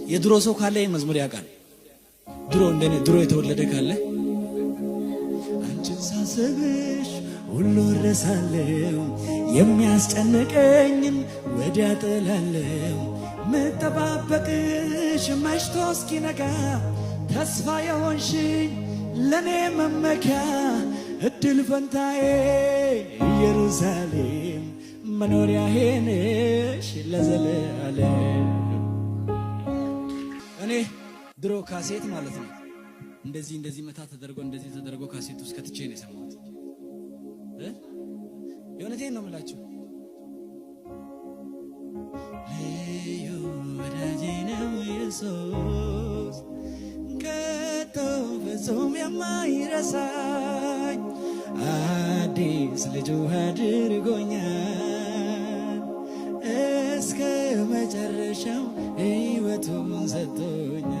የድሮ ሰው ካለ መዝሙር ያውቃል። ድሮ እንደኔ ድሮ የተወለደ ካለ አንቺን ሳስብሽ ሁሉ ረሳለሁ የሚያስጨንቀኝን ወዲያ ጥላለሁ መጠባበቅሽ መሽቶ እስኪነጋ ተስፋ የሆንሽኝ ለኔ መመኪያ እድል ፈንታዬ ኢየሩሳሌም መኖሪያዬ ነሽ ለዘለዓለም። እኔ ድሮ ካሴት ማለት ነው እንደዚህ መታ ተደርጎ እንደዚህ ተደርጎ ካሴት ውስጥ ከትቼ ነው የሰማሁት። የእውነቴን ነው የምላችሁ። ልዩ ወዳጄ ነው ኢየሱስ ከቶ ፍጹም የማይረሳኝ አዲስ ልጁ አድርጎኛል እስከ መጨረሻው ሕይወቱን ሰጥቶኛል።